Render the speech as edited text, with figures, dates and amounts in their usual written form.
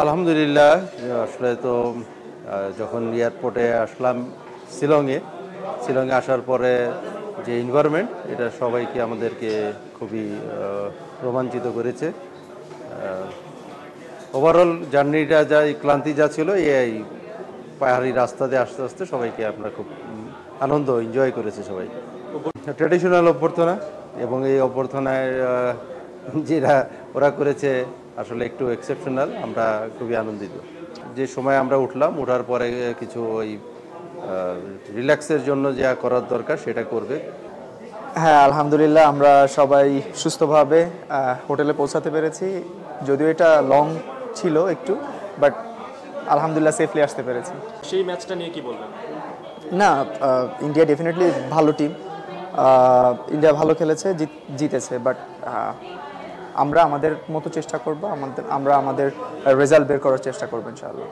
আলহামদুলিল্লাহ আসলে তো যখন এয়ারপোর্টে আসলাম শিলংয়ে আসার পরে যে এনভায়রনমেন্ট এটা সবাইকে আমাদেরকে খুবই রোমাঞ্চিত করেছে। ওভারঅল জার্নিটা যা ক্লান্তি যা ছিল এই পাহাড়ি রাস্তাতে আস্তে আস্তে সবাইকে আমরা খুব আনন্দ এনজয় করেছে সবাই। ট্র্যাডিশনাল অভ্যর্থনা এবং এই অভ্যর্থনায় যেটা ওরা করেছে আসলে একটু এক্সেপশনাল, আমরা খুবই আনন্দিত। যে সময় আমরা ওঠার পরে কিছু ওই রিল্যাক্সের জন্য যা করার দরকার সেটা করবে। হ্যাঁ, আলহামদুলিল্লাহ আমরা সবাই সুস্থভাবে হোটেলে পৌঁছাতে পেরেছি। যদিও এটা লং ছিল একটু, বাট আলহামদুলিল্লাহ সেফলি আসতে পেরেছি। সেই ম্যাচটা নিয়ে কি বলবেন? না, ইন্ডিয়া ডেফিনেটলি ভালো টিম, ইন্ডিয়া ভালো খেলেছে, জিতেছে, বাট আমরা আমাদের মতো চেষ্টা করব, আমরা আমাদের রেজাল্ট বের করার চেষ্টা করবো ইনশাআল্লাহ।